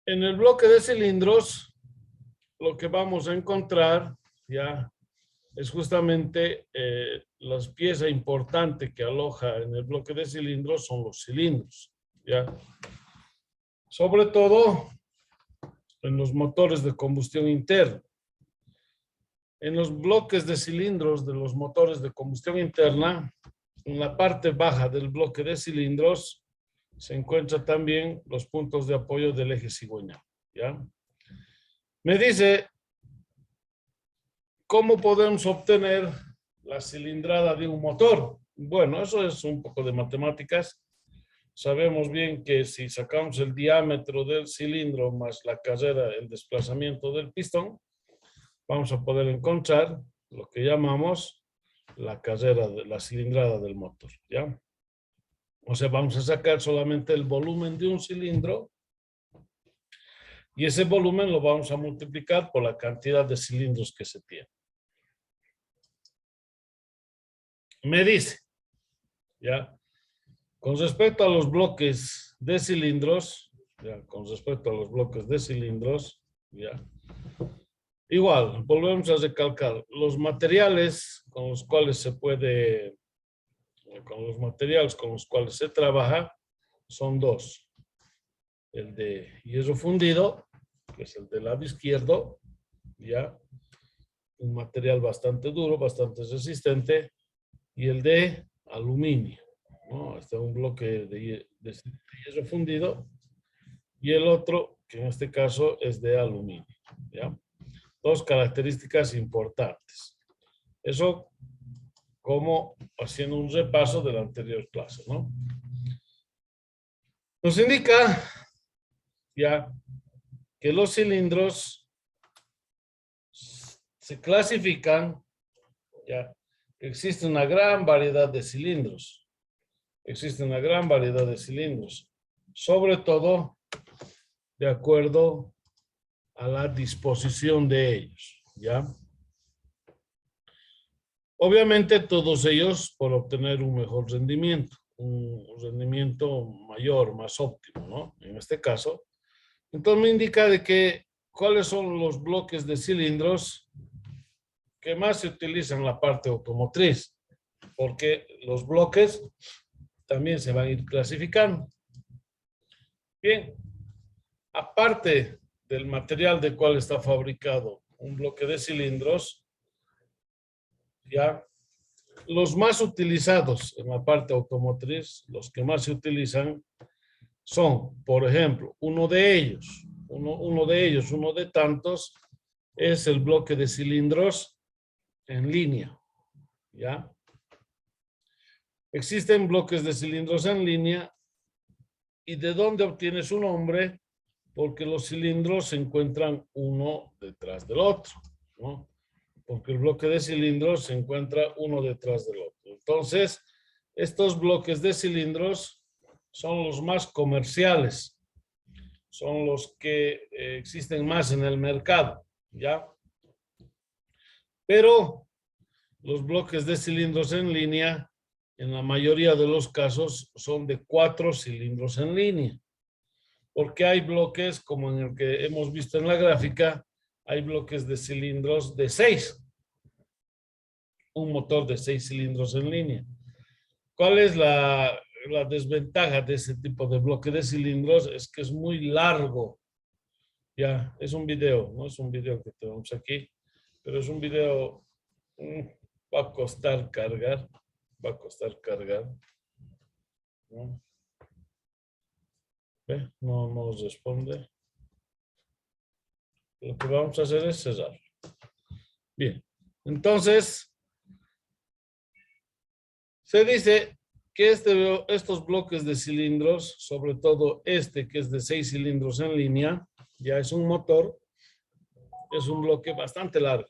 En el bloque de cilindros, lo que vamos a encontrar ya es justamente las piezas importantes que aloja en el bloque de cilindros son los cilindros, ¿ya? Sobre todo en los motores de combustión interna. En los bloques de cilindros de los motores de combustión interna, en la parte baja del bloque de cilindros se encuentran también los puntos de apoyo del eje cigüeñal, ¿ya? Me dice, ¿cómo podemos obtener la cilindrada de un motor? Bueno, eso es un poco de matemáticas. Sabemos bien que si sacamos el diámetro del cilindro más la carrera, el desplazamiento del pistón, vamos a poder encontrar lo que llamamos la carrera, la cilindrada del motor, ¿ya? O sea, vamos a sacar solamente el volumen de un cilindro y ese volumen lo vamos a multiplicar por la cantidad de cilindros que se tiene. Me dice, ¿ya? Con respecto a los bloques de cilindros, ¿ya? Con respecto a los bloques de cilindros, ¿ya? Igual, volvemos a recalcar, los materiales con los cuales se puede, con los materiales con los cuales se trabaja, son dos. El de hierro fundido, que es el del lado izquierdo, ¿ya? Un material bastante duro, bastante resistente, y el de aluminio, ¿no? Este es un bloque de hierro fundido, y el otro, que en este caso es de aluminio, ¿ya? Dos características importantes. Eso como haciendo un repaso de la anterior clase, ¿no? Nos indica ya que los cilindros se clasifican, ya, existe una gran variedad de cilindros. Existe una gran variedad de cilindros, sobre todo de acuerdo a la disposición de ellos, ¿ya? Obviamente todos ellos por obtener un mejor rendimiento, un rendimiento mayor, más óptimo, ¿no? En este caso. Entonces me indica de que cuáles son los bloques de cilindros que más se utilizan en la parte automotriz, porque los bloques también se van a ir clasificando. Bien, aparte del material del cual está fabricado un bloque de cilindros, ya los más utilizados en la parte automotriz, los que más se utilizan son, por ejemplo, uno de tantos, es el bloque de cilindros en línea, ¿ya? Existen bloques de cilindros en línea y ¿de dónde obtiene su nombre? Porque los cilindros se encuentran uno detrás del otro, ¿no? Porque el bloque de cilindros se encuentra uno detrás del otro. Entonces, estos bloques de cilindros son los más comerciales, son los que existen más en el mercado, ¿ya? Pero los bloques de cilindros en línea, en la mayoría de los casos, son de 4 cilindros en línea. Porque hay bloques, como en el que hemos visto en la gráfica, hay bloques de cilindros de 6. Un motor de 6 cilindros en línea. ¿Cuál es la desventaja de ese tipo de bloque de cilindros? Es que es muy largo. Ya, es un video, no es un video que tenemos aquí, pero es un video, va a costar cargar, ¿no? ¿Ve? No nos responde. Lo que vamos a hacer es cerrar. Bien, entonces, se dice que estos bloques de cilindros, sobre todo este que es de 6 cilindros en línea, ya es un motor, es un bloque bastante largo.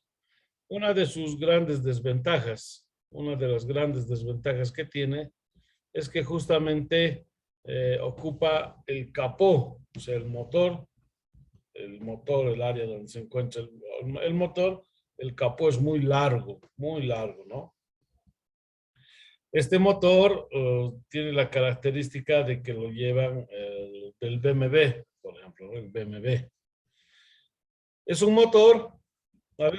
Una de sus grandes desventajas, una de las grandes desventajas que tiene, es que justamente ocupa el capó, o sea, el motor, el área donde se encuentra el motor, el capó es muy largo, ¿no? Este motor tiene la característica de que lo llevan del BMW, por ejemplo. ejemplo, el BMW. Es un motor, a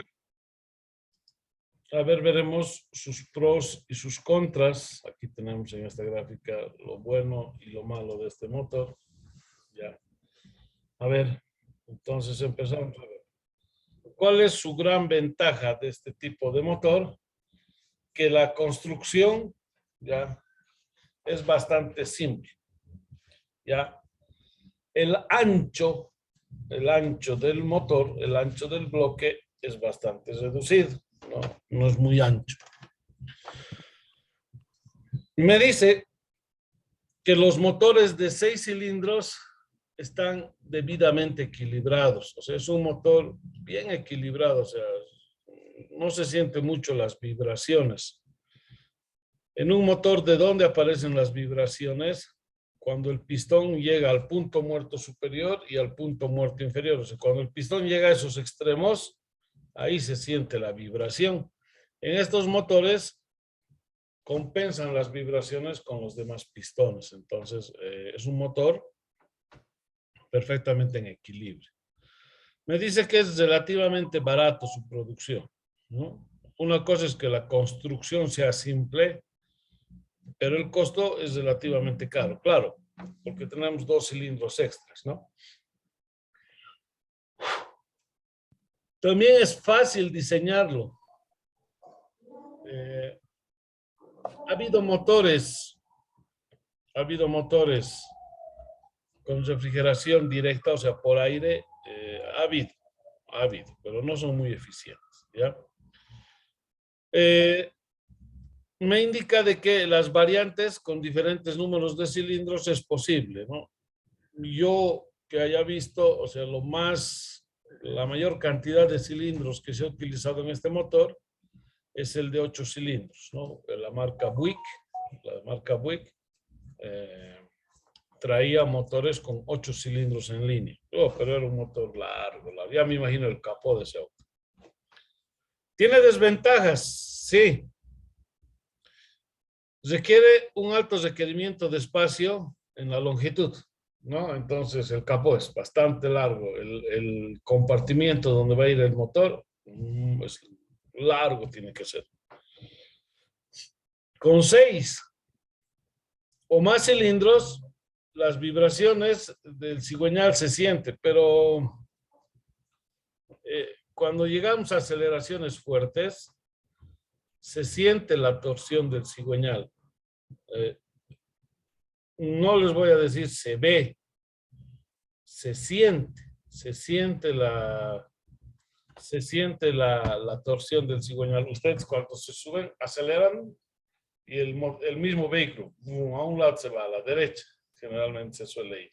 ver, veremos sus pros y sus contras. Aquí tenemos en esta gráfica lo bueno y lo malo de este motor. Ya. A ver, entonces empezamos a ver. ¿Cuál es su gran ventaja de este tipo de motor? Que la construcción ya es bastante simple. Ya. El ancho del motor, el ancho del bloque es bastante reducido, no es muy ancho. Me dice que los motores de 6 cilindros están debidamente equilibrados, o sea, es un motor bien equilibrado, o sea, no se siente mucho las vibraciones. En un motor, ¿de dónde aparecen las vibraciones? Cuando el pistón llega al punto muerto superior y al punto muerto inferior. O sea, cuando el pistón llega a esos extremos, ahí se siente la vibración. En estos motores compensan las vibraciones con los demás pistones. Entonces, es un motor perfectamente en equilibrio. Me dice que es relativamente barato su producción, ¿no? Una cosa es que la construcción sea simple, pero el costo es relativamente caro, claro, porque tenemos 2 cilindros extras, ¿no? También es fácil diseñarlo. Ha habido motores con refrigeración directa, o sea, por aire, ha habido, pero no son muy eficientes, ¿ya? Me indica de que las variantes con diferentes números de cilindros es posible, ¿no? Yo que haya visto, o sea, la mayor cantidad de cilindros que se ha utilizado en este motor es el de 8 cilindros, ¿no? La marca Buick traía motores con 8 cilindros en línea. Pero era un motor largo, ya me imagino el capó de ese auto. ¿Tiene desventajas? Sí. Requiere un alto requerimiento de espacio en la longitud, ¿no? Entonces el capó es bastante largo. El compartimiento donde va a ir el motor es largo, tiene que ser. Con 6 o más cilindros, las vibraciones del cigüeñal se sienten, pero cuando llegamos a aceleraciones fuertes, se siente la torsión del cigüeñal. No les voy a decir se ve, se siente la torsión del cigüeñal. Ustedes cuando se suben, aceleran y el mismo vehículo a un lado se va, a la derecha, generalmente se suele ir.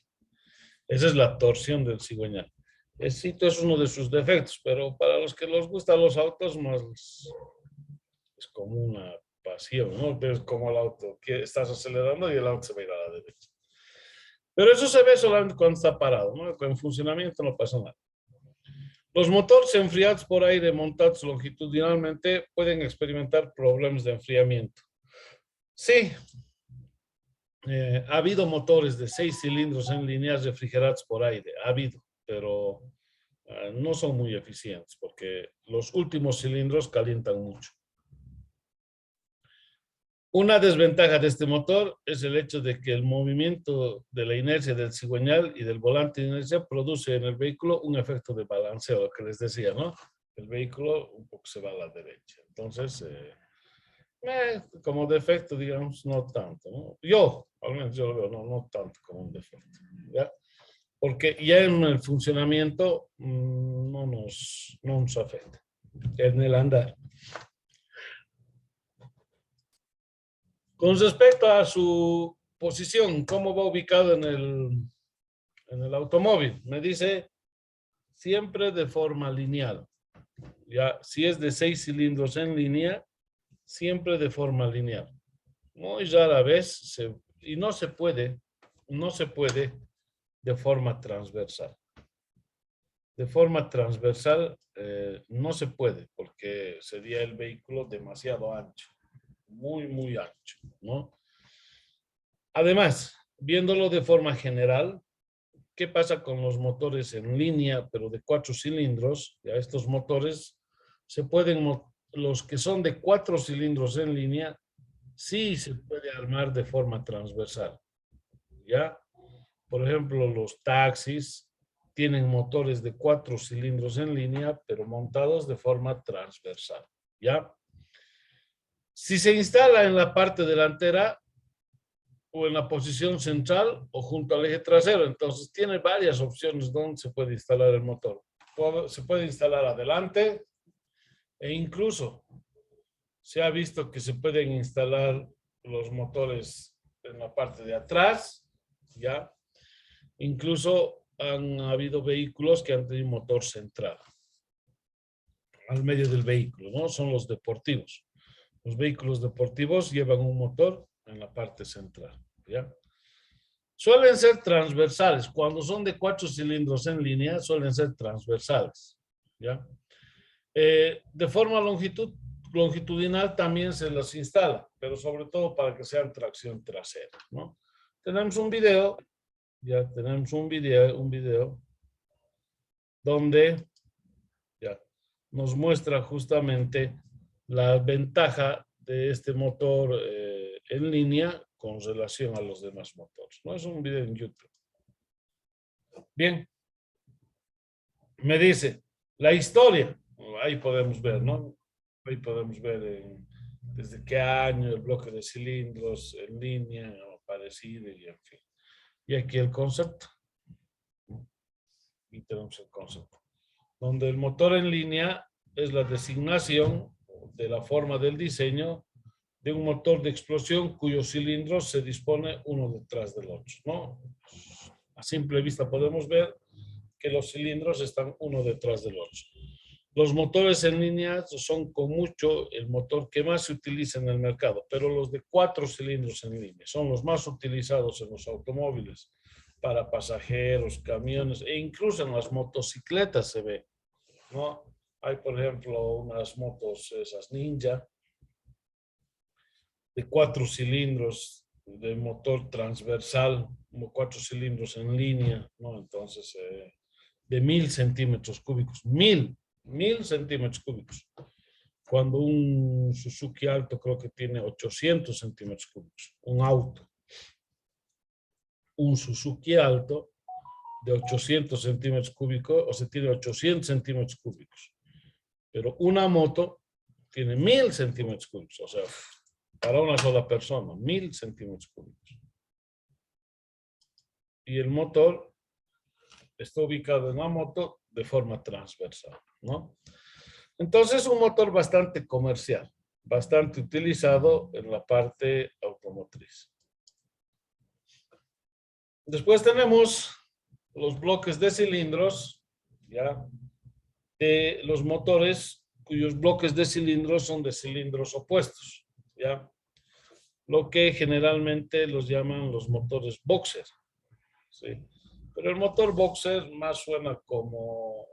Esa es la torsión del cigüeñal. Esto es uno de sus defectos, pero para los que les gustan los autos, más es como una pasión, ¿no? Ves como el auto, que estás acelerando y el auto se va a ir a la derecha. Pero eso se ve solamente cuando está parado, ¿no? En funcionamiento no pasa nada. Los motores enfriados por aire montados longitudinalmente pueden experimentar problemas de enfriamiento. Sí, ha habido motores de 6 cilindros en líneas refrigerados por aire, ha habido, pero no son muy eficientes porque los últimos cilindros calientan mucho. Una desventaja de este motor es el hecho de que el movimiento de la inercia del cigüeñal y del volante de inercia produce en el vehículo un efecto de balanceo, lo que les decía, ¿no? El vehículo un poco se va a la derecha. Entonces, como defecto, digamos, no tanto, ¿no? Al menos yo lo veo, no tanto como un defecto, ¿ya? Porque ya en el funcionamiento no nos afecta, en el andar. Con respecto a su posición, cómo va ubicado en el automóvil, me dice siempre de forma lineal. Ya, si es de 6 cilindros en línea, siempre de forma lineal. Muy rara vez, y no se puede de forma transversal. De forma transversal no se puede porque sería el vehículo demasiado ancho, muy ancho, ¿no? Además, viéndolo de forma general, ¿qué pasa con los motores en línea, pero de 4 cilindros? Ya estos motores se pueden, los que son de 4 cilindros en línea, sí se puede armar de forma transversal. ¿Ya? Por ejemplo, los taxis tienen motores de 4 cilindros en línea, pero montados de forma transversal. ¿Ya? Si se instala en la parte delantera o en la posición central o junto al eje trasero, entonces tiene varias opciones donde se puede instalar el motor. Se puede instalar adelante e incluso se ha visto que se pueden instalar los motores en la parte de atrás, ¿ya? Incluso han habido vehículos que han tenido motor central al medio del vehículo, ¿no? Son los deportivos. Los vehículos deportivos llevan un motor en la parte central, ¿ya? Suelen ser transversales. Cuando son de 4 cilindros en línea, suelen ser transversales, ¿ya? De forma longitudinal también se los instala, pero sobre todo para que sean tracción trasera, ¿no? Tenemos un video, ya tenemos un video donde ya nos muestra justamente la ventaja de este motor en línea con relación a los demás motores. No es un video en YouTube. Bien, me dice la historia. Ahí podemos ver, ¿no? Ahí podemos ver desde qué año el bloque de cilindros en línea o parecido y en fin. Y aquí el concepto. Y tenemos el concepto. Donde el motor en línea es la designación de la forma del diseño de un motor de explosión cuyos cilindros se dispone uno detrás del otro, ¿no? A simple vista podemos ver que los cilindros están uno detrás del otro. Los motores en línea son con mucho el motor que más se utiliza en el mercado, pero los de 4 cilindros en línea son los más utilizados en los automóviles para pasajeros, camiones e incluso en las motocicletas se ve, ¿no? Hay, por ejemplo, unas motos, esas Ninja, de 4 cilindros, de motor transversal, como 4 cilindros en línea, ¿no? Entonces, de 1000 centímetros cúbicos, 1000 centímetros cúbicos. Cuando un Suzuki Alto creo que tiene 800 centímetros cúbicos, un auto. Un Suzuki Alto de 800 centímetros cúbicos, o sea, tiene 800 centímetros cúbicos. Pero una moto tiene 1000 centímetros cúbicos, o sea, para una sola persona, 1000 centímetros cúbicos. Y el motor está ubicado en la moto de forma transversal, ¿no? Entonces, un motor bastante comercial, bastante utilizado en la parte automotriz. Después tenemos los bloques de cilindros, ¿ya? De los motores cuyos bloques de cilindros son de cilindros opuestos, ¿ya? Lo que generalmente los llaman los motores boxer, ¿sí? Pero el motor boxer más suena como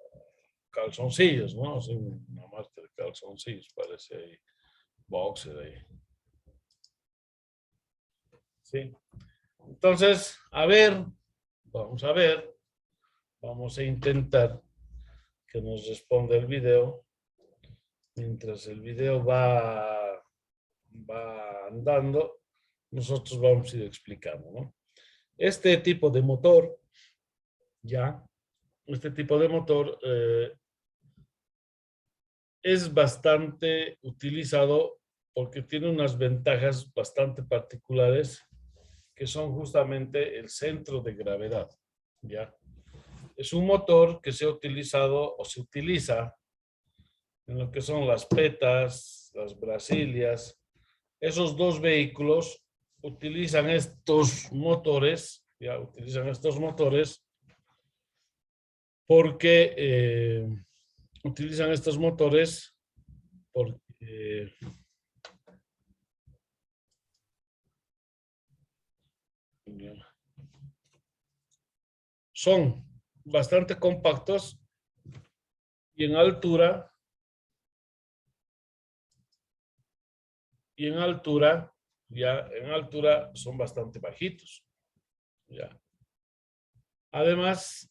calzoncillos, ¿no? Así, una marca de calzoncillos, parece ahí, boxer ahí. ¿Sí? Entonces, a ver, vamos a ver, vamos a intentar que nos responda el video. Mientras el video va andando, nosotros vamos a ir explicando, ¿no? Este tipo de motor, ya, este tipo de motor es bastante utilizado porque tiene unas ventajas bastante particulares que son justamente el centro de gravedad, ¿ya? Es un motor que se ha utilizado o se utiliza en lo que son las Petas, las Brasilias. Esos dos vehículos utilizan estos motores, ya utilizan estos motores porque utilizan estos motores porque son bastante compactos y en altura ya en altura son bastante bajitos, ya. Además,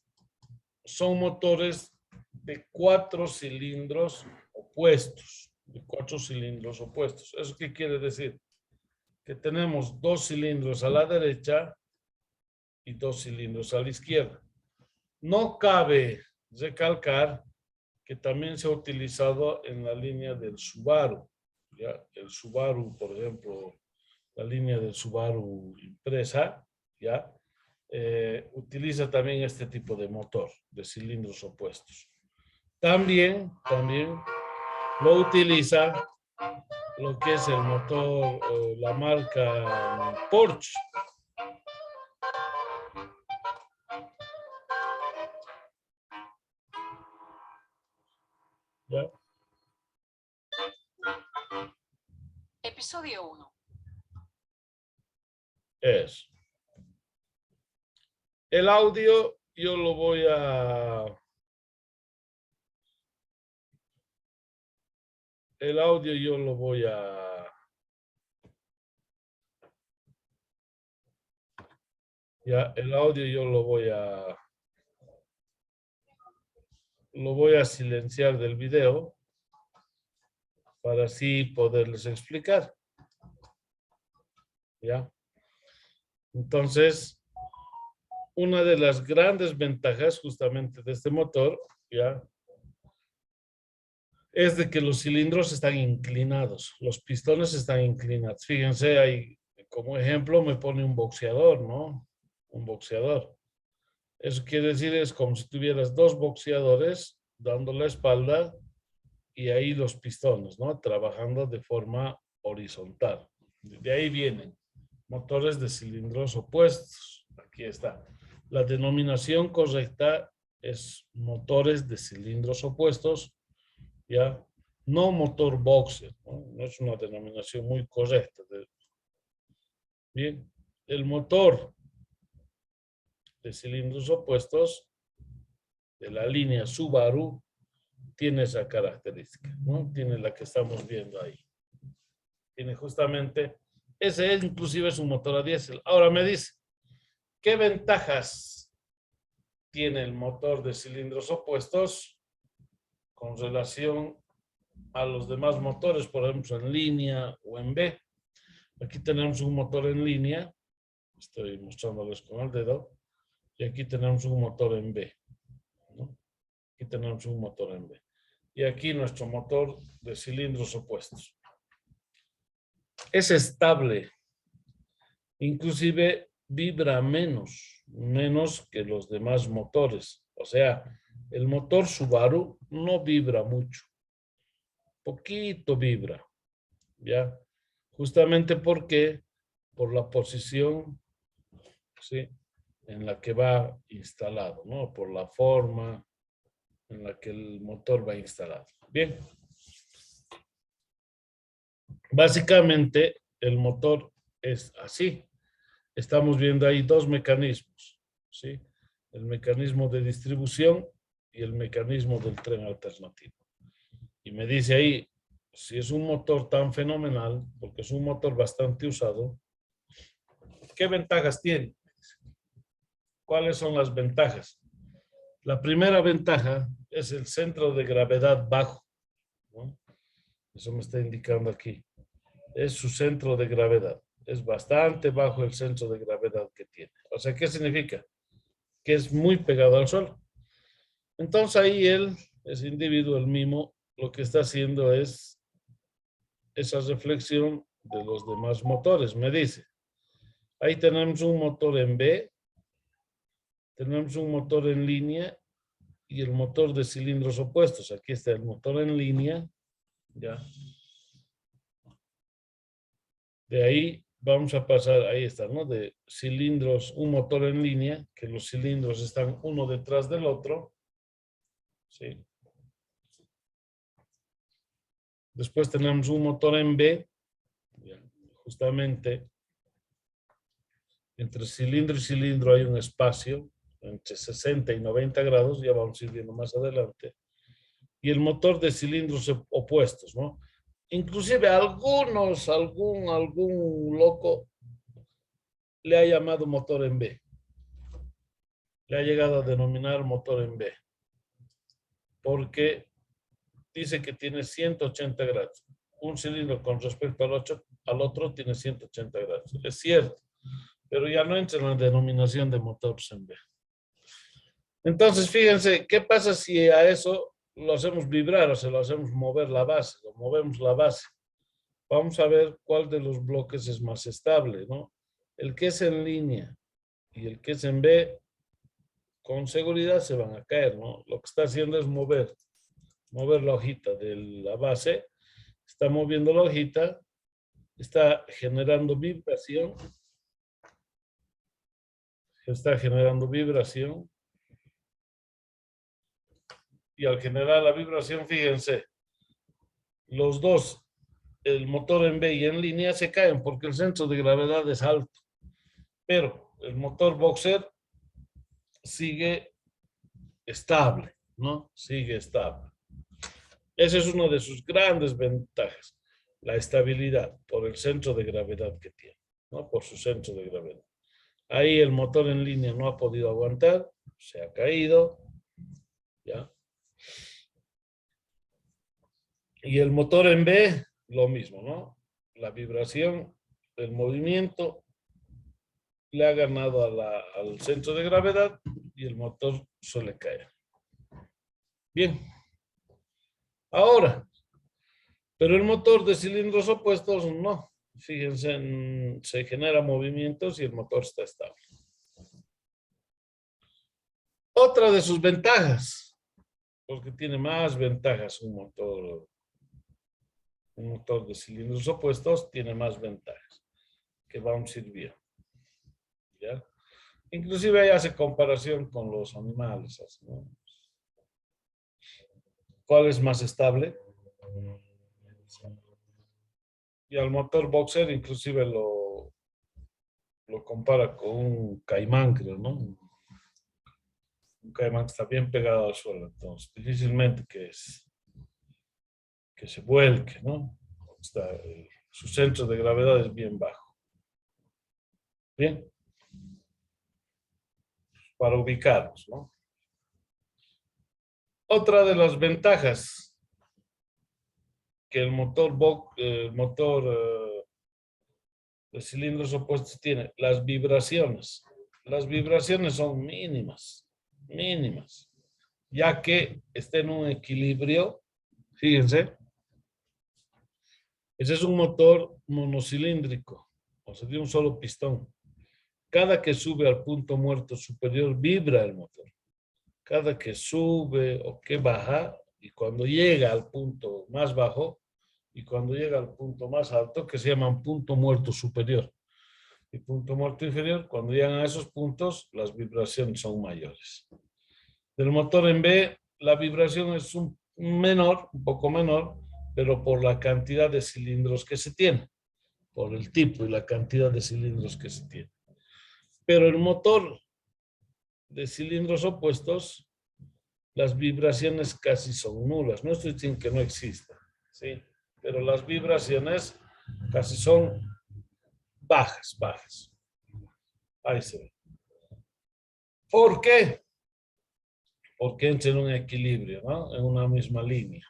son motores de 4 cilindros opuestos. De 4 cilindros opuestos. ¿Eso qué quiere decir? Que tenemos 2 cilindros a la derecha y 2 cilindros a la izquierda. No cabe recalcar que también se ha utilizado en la línea del Subaru. ¿Ya? El Subaru, por ejemplo, la línea del Subaru Impreza, ¿ya? Utiliza también este tipo de motor, de cilindros opuestos. También lo utiliza lo que es el motor, la marca Porsche. ¿Ya? Episodio 1. Es. El audio yo lo voy a... El audio yo lo voy a... Ya, el audio yo lo voy a... Lo voy a silenciar del video para así poderles explicar. ¿Ya? Entonces, una de las grandes ventajas justamente de este motor, ¿ya? Es de que los cilindros están inclinados, los pistones están inclinados. Fíjense, ahí como ejemplo me pone un boxeador, ¿no? Un boxeador. Eso quiere decir, es como si tuvieras dos boxeadores dando la espalda y ahí los pistones, ¿no? Trabajando de forma horizontal. De ahí vienen motores de cilindros opuestos. Aquí está. La denominación correcta es motores de cilindros opuestos, ¿ya? No motor boxer, ¿no? No es una denominación muy correcta. Bien, el motor de cilindros opuestos de la línea Subaru tiene esa característica, ¿no? Tiene la que estamos viendo ahí. Tiene justamente, ese es, inclusive es un motor a diésel. Ahora me dice, ¿qué ventajas tiene el motor de cilindros opuestos con relación a los demás motores, por ejemplo, en línea o en B? Aquí tenemos un motor en línea, estoy mostrándoles con el dedo, y aquí tenemos un motor en B, ¿no? Aquí tenemos un motor en B. Y aquí nuestro motor de cilindros opuestos. Es estable, inclusive vibra menos que los demás motores. O sea, el motor Subaru no vibra mucho, poquito vibra, ¿ya? Justamente porque por la posición, ¿sí?, en la que va instalado, ¿no? Por la forma en la que el motor va instalado. Bien. Básicamente, el motor es así. Estamos viendo ahí dos mecanismos, ¿sí? El mecanismo de distribución y el mecanismo del tren alternativo. Y me dice ahí, si es un motor tan fenomenal, porque es un motor bastante usado, ¿qué ventajas tiene? ¿Cuáles son las ventajas? La primera ventaja es el centro de gravedad bajo, ¿no? Eso me está indicando aquí. Es su centro de gravedad. Es bastante bajo el centro de gravedad que tiene. O sea, ¿qué significa? Que es muy pegado al suelo. Entonces ahí él, ese individuo, el mismo, lo que está haciendo es esa reflexión de los demás motores. Me dice, ahí tenemos un motor en B, tenemos un motor en línea y el motor de cilindros opuestos. Aquí está el motor en línea, ya. De ahí vamos a pasar, ahí está, ¿no? De cilindros, un motor en línea, que los cilindros están uno detrás del otro, ¿sí? Después tenemos un motor en B, ya, justamente entre cilindro y cilindro hay un espacio entre 60 y 90 grados, ya vamos a ir viendo más adelante. Y el motor de cilindros opuestos, ¿no? Inclusive algún loco le ha llamado motor en B. le ha llegado a denominar motor en B, porque dice que tiene 180 grados. Un cilindro con respecto al otro tiene 180 grados. Es cierto, pero ya no entra en la denominación de motor en B. Entonces, fíjense, ¿qué pasa si a eso lo hacemos vibrar o se lo hacemos mover la base? Lo movemos la base. Vamos a ver cuál de los bloques es más estable, ¿no? El que es en línea y el que es en B, con seguridad se van a caer, ¿no? Lo que está haciendo es mover la hojita de la base, está moviendo la hojita, está generando vibración, y al generar la vibración, fíjense, los dos, el motor en B y en línea, se caen porque el centro de gravedad es alto, pero el motor boxer sigue estable, ¿no? Sigue estable. Esa es una de sus grandes ventajas, la estabilidad por el centro de gravedad que tiene, ¿no? Por su centro de gravedad. Ahí el motor en línea no ha podido aguantar, se ha caído, ¿ya? Y el motor en B, lo mismo, ¿no? La vibración, el movimiento le ha ganado al centro de gravedad y el motor suele caer. Bien. Ahora, pero el motor de cilindros opuestos no. Fíjense, se genera movimientos y el motor está estable. Otra de sus ventajas, porque tiene más ventajas un motor de cilindros opuestos tiene más ventajas que vamos a ir viendo, ¿ya? Inclusive ahí hace comparación con los animales, ¿no? ¿Cuál es más estable? Y al motor boxer inclusive lo compara con un caimán, creo, ¿no? Un caimán que está bien pegado al suelo, entonces difícilmente que se vuelque, ¿no? Su centro de gravedad es bien bajo. Bien. Para ubicarnos, ¿no? Otra de las ventajas que el motor de cilindros opuestos tiene, las vibraciones. Las vibraciones son mínimas, ya que está en un equilibrio. Fíjense, ese es un motor monocilíndrico, o sea, de un solo pistón. Cada que sube al punto muerto superior, vibra el motor. Cada que sube o que baja, y cuando llega al punto más bajo, y cuando llega al punto más alto, que se llaman punto muerto superior y punto muerto inferior, cuando llegan a esos puntos, las vibraciones son mayores. Del motor en B, la vibración es un poco menor, pero por la cantidad de cilindros que se tiene, por el tipo y la cantidad de cilindros que se tiene. Pero el motor de cilindros opuestos, las vibraciones casi son nulas. No estoy diciendo que no exista, ¿sí? Pero las vibraciones casi son bajas. Ahí se ve. ¿Por qué? Porque entra en un equilibrio, ¿no? En una misma línea.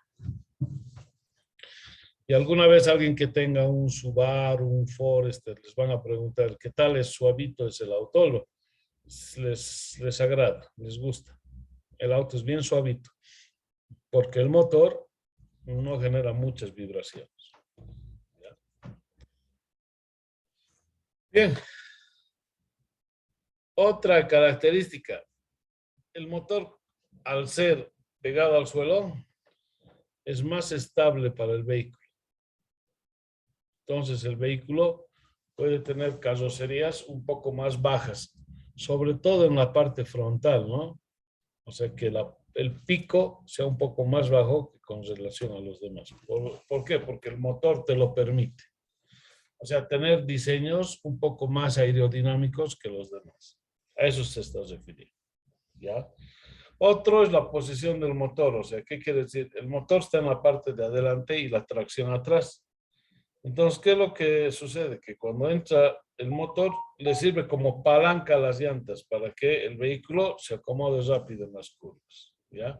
Y alguna vez alguien que tenga un Subaru, un Forester, les van a preguntar, ¿qué tal es suavito? Es el auto. Les agrada, les gusta. El auto es bien suavito, porque el motor no genera muchas vibraciones. ¿Ya? Bien. Otra característica, el motor, al ser pegado al suelo, es más estable para el vehículo. Entonces, el vehículo puede tener carrocerías un poco más bajas, sobre todo en la parte frontal, ¿no? O sea, que el pico sea un poco más bajo con relación a los demás. ¿Por qué? Porque el motor te lo permite. O sea, tener diseños un poco más aerodinámicos que los demás. A eso se está refiriendo, ¿ya? Otro es la posición del motor. O sea, ¿qué quiere decir? El motor está en la parte de adelante y la tracción atrás. Entonces, ¿qué es lo que sucede? Que cuando entra el motor le sirve como palanca a las llantas para que el vehículo se acomode rápido en las curvas, ¿ya?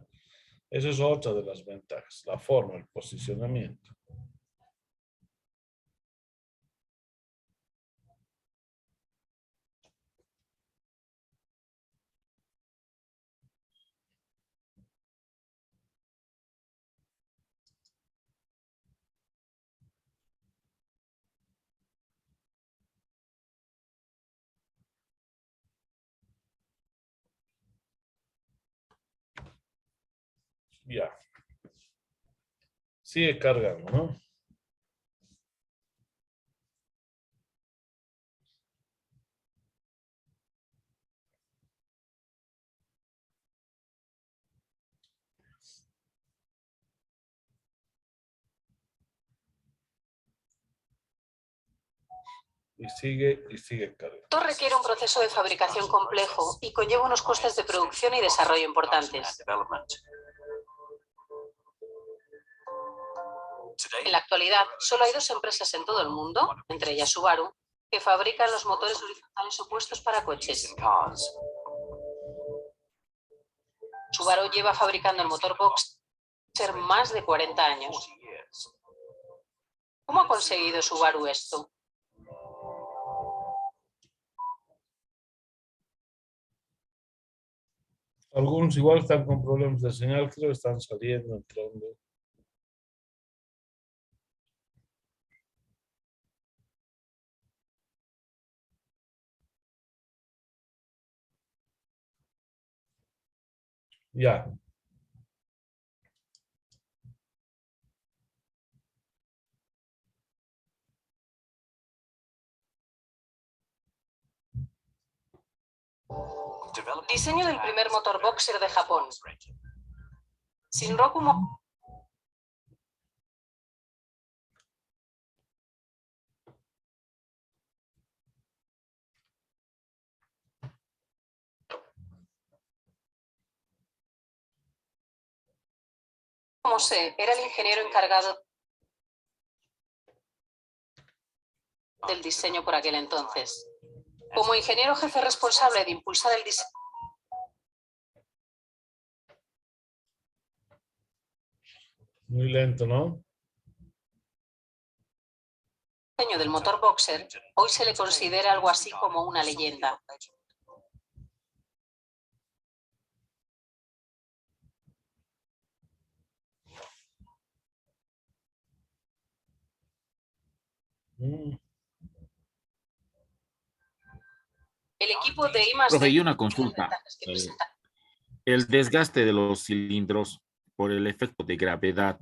Esa es otra de las ventajas, la forma, el posicionamiento. Ya. Sigue cargando, ¿no? Y sigue cargando. Esto requiere un proceso de fabricación complejo y conlleva unos costes de producción y desarrollo importantes. En la actualidad, solo hay 2 empresas en todo el mundo, entre ellas Subaru, que fabrican los motores horizontales opuestos para coches. Subaru lleva fabricando el motor Boxer más de 40 años. ¿Cómo ha conseguido Subaru esto? Algunos igual están con problemas de señal, creo, están saliendo, entrando. Ya. Diseño del primer motor Boxer de Japón. Shinroku Mose era el ingeniero encargado del diseño por aquel entonces. Como ingeniero jefe responsable de impulsar el diseño Muy lento, ¿no? del motor Boxer, hoy se le considera algo así como una leyenda. El equipo de I+D. Profe, y una consulta. El desgaste de los cilindros por el efecto de gravedad,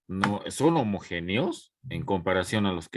¿no son homogéneos en comparación a los que